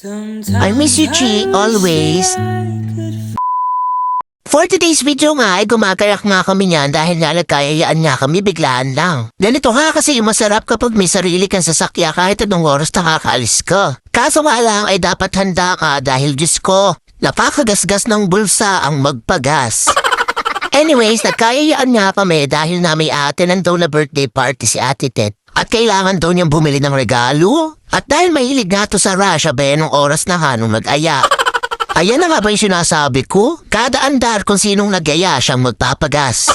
I miss you, Chi, always. For today's video nga ay gumagayak nga kami niyan dahil nga nagkayayaan nga kami biglaan lang. Ganito nga kasi yung masarap kapag may sarili kang sasakya kahit anong oras nakakaalis ka. Kaso nga lang ay dapat handa ka dahil Diyos ko, napakagasgas ng bulsa ang magpagas. Anyways, nagkayayaan nga kami dahil na may ate daw na birthday party si Ate Tet. At kailangan daw niyang bumili ng regalo. At dahil mahilig nga to sa rush, abay nung oras na nga nung mag-aya. Ayan na nga ba yung sinasabi ko? Kada andar kung sinong nag-aya siyang magpapagas.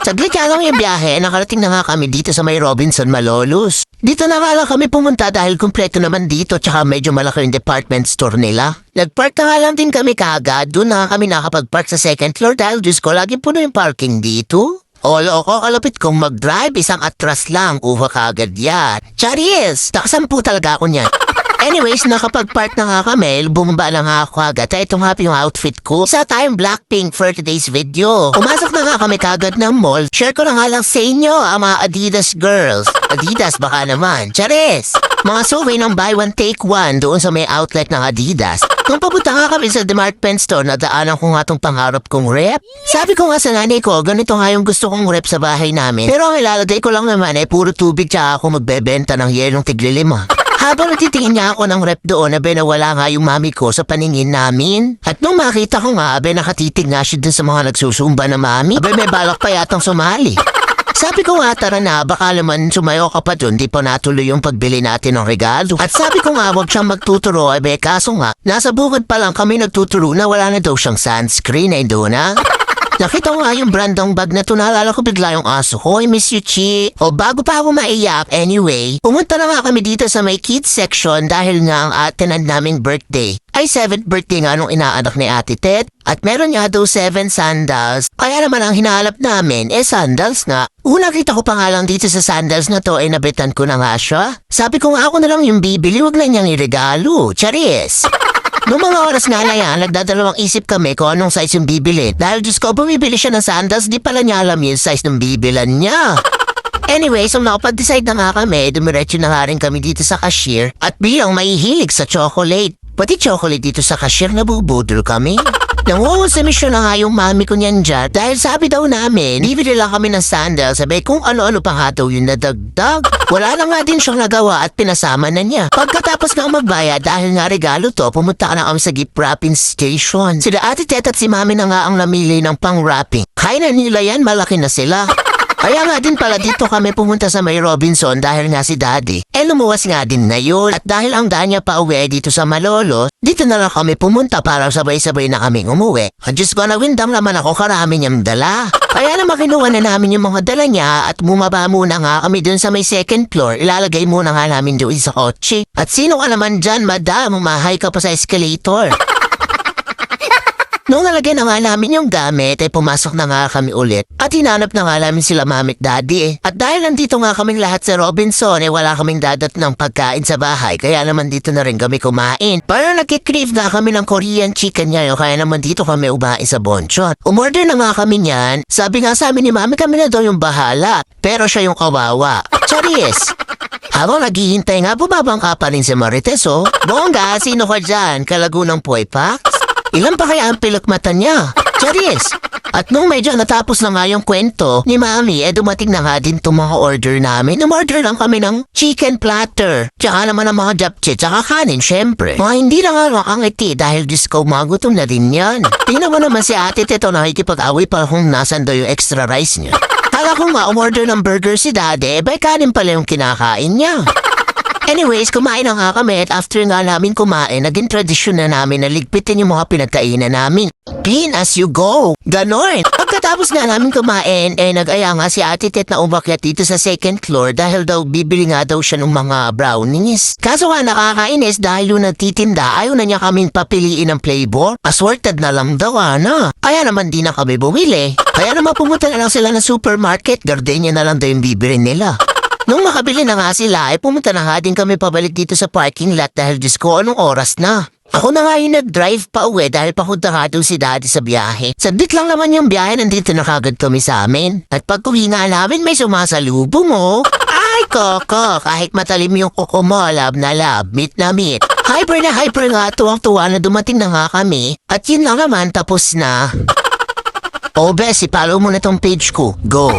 Saglit nga lang yung biyahe, nakarating na nga kami dito sa may Robinson Malolos. Dito na nga lang kami pumunta dahil kumpleto naman dito tsaka medyo malaki yung department store nila. Nagpark na nga lang din kami kaagad, doon na kami nakapag-park sa second floor dahil Diyos ko, lagi puno yung parking dito. Olo ko, kalapit kong mag-drive, isang atras lang, uha kaagad yan. Charis, nakasampu talaga ako niyan. Anyways, nakapag-park na nga kami, bumaba na nga ako agad. Ito nga yung outfit ko. Isa tayong Blackpink for today's video. Pumasok na nga kami kagad ng mall. Share ko na nga lang sa inyo ang mga Adidas girls. Adidas baka naman. Charis! Mga survey ng buy one take one doon sa may outlet ng Adidas. Nung papunta nga kami sa department store, nadaanan ko nga itong pangarap kong rep. Sabi ko nga sa nanay ko, ganito nga yung gusto kong rep sa bahay namin. Pero ang ilalagay ko lang naman ay puro tubig tsaka ako magbebenta ng yelong tigli-5. Habang natitingin niya ako ng rep doon, abe nawala nga yung mami ko sa paningin namin. At nung makita ko nga, abe nakatitig nga siya dun sa mga nagsusumba na mami. Abe may balak pa yatang sumali. Sabi ko nga, tara na, baka naman sumayo ka pa dun, di pa natuloy yung pagbili natin ng regalo. At sabi ko nga, wag siyang magtuturo, abe kaso nga, nasa bukod pa lang kami nagtuturo na wala na daw siyang sunscreen, ay doon na. Nakita ko nga yung brandong bag na to, naalala ko bigla yung aso ko, I miss you, Chi. O bago pa ako maiyak, anyway, pumunta na nga kami dito sa may kids section dahil nga ang atinad naming birthday. Ay 7th birthday nga nung inaanak ni Ate Tet at meron nga daw 7 sandals. Kaya naman ang hinahanap namin, sandals nga. Una kita ko pa nga lang dito sa sandals na to ay nabitan ko na nga siya. Sabi ko nga ako na lang yung bibili, wag lang niyang iregalo. Charis! Noong mga oras nga na yan, nagdadalawang isip kami kung anong size yung bibili. Dahil Diyos ko, bumibili siya ng sandals, di pala niya alam yung size ng bibilan niya. Anyway, so nakapag-decide na nga kami, dumiretso na nga rin kami dito sa cashier. At bilang mahihilig sa chocolate, pati chocolate dito sa cashier, nabubudol kami. Nangungon sa misyon na nga yung mami ko niyan dyan dahil sabi daw namin, bibili lang kami ng sandals, sabi kung ano-ano pa nga daw yung nadagdag. Wala na nga din siyang nagawa at pinasama na niya. Pagkatapos nga magbayad dahil nga regalo to, pumunta na kami sa gift wrapping station. Sila Ate Tet at si mami na nga ang namili ng pang-wrapping. Kaya na nila yan, malaki na sila. Kaya nga din pala dito kami pumunta sa may Robinson dahil nga si Daddy. Lumuwas nga din na yun. At dahil ang daan niya pa uwi dito sa Malolos, dito na lang kami pumunta para sabay-sabay na kaming umuwi. At Diyos ko na windam naman ako karami niyang dala. Kaya naman kinuha na namin yung mga dala niya at bumaba muna nga kami dun sa may second floor. Ilalagay muna nga namin doon sa kotse. At sino ka naman dyan, madam? Umahay ka pa sa escalator. Nung nalagyan na nga namin yung gamit, ay pumasok na nga kami ulit. At hinanap na nga namin sila mami at daddy. At dahil nandito nga kaming lahat sa Robinson, wala kaming dadat ng pagkain sa bahay. Kaya naman dito na rin kami kumain. Parang nagkikrave na kami ng Korean chicken niya, kaya naman dito kami umain sa Bonchon. Umorder na nga kami niyan. Sabi nga sa amin ni mami, kami na daw yung bahala. Pero siya yung kawawa. Charis! Habang naghihintay nga, bumabang ka pa rin si Marites, oh. Bongga, sino ka dyan? Kalagunang Poypax? Ilan pa kaya ang pilok mata niya? Charis! At nung medyo natapos na nga yung kwento ni Mami, dumating na nga din itong mga order namin. Umorder lang kami ng chicken platter. Tsaka naman ang mga japchae, tsaka kanin, syempre. Mga hindi na nga nakangiti dahil Diyos ko, magutom na din yan. Tingnan mo naman si Ate Teto nakikipag-away pa kung nasan daw yung extra rice niya. Kala ko nga umorder ng burger si Daddy, bay kanin pala yung kinakain niya. Anyways, kumain na nga kami at after nga namin kumain, naging tradisyon na namin na ligpitin yung mga pinagkainan namin. Clean as you go. Ganon. Pagkatapos nga namin kumain, nag-aya nga si Ate Tet na umakyat dito sa second floor dahil daw bibili nga daw siya ng mga brownies. Kaso nga nakakainis dahil yung nagtitinda, ayaw na niya kaming papiliin ng flavor. Assorted na lang daw, ana. Kaya naman di na kami bumili. Kaya naman pumunta na lang sila ng supermarket, gardenia na lang daw yung bibili nila. Nung makabili na nga sila, pumunta na nga din kami pabalik dito sa parking lot dahil Diyos ko, anong oras na? Ako na nga yung nag-drive pa uwi dahil papunta nga doon si Daddy sa biyahe. Saglit lang naman yung biyahe, nandito na kagad kami sa amin. At pag uwi nga namin, may sumasalubong, oh. Ay, Coco, kahit matalim yung kuko mo, love na love, meet na meet. Hyper na hyper nga, tuwang-tuwa na dumating na nga kami. At yun lang naman, tapos na. O, Bes, follow mo na tong page ko. Go!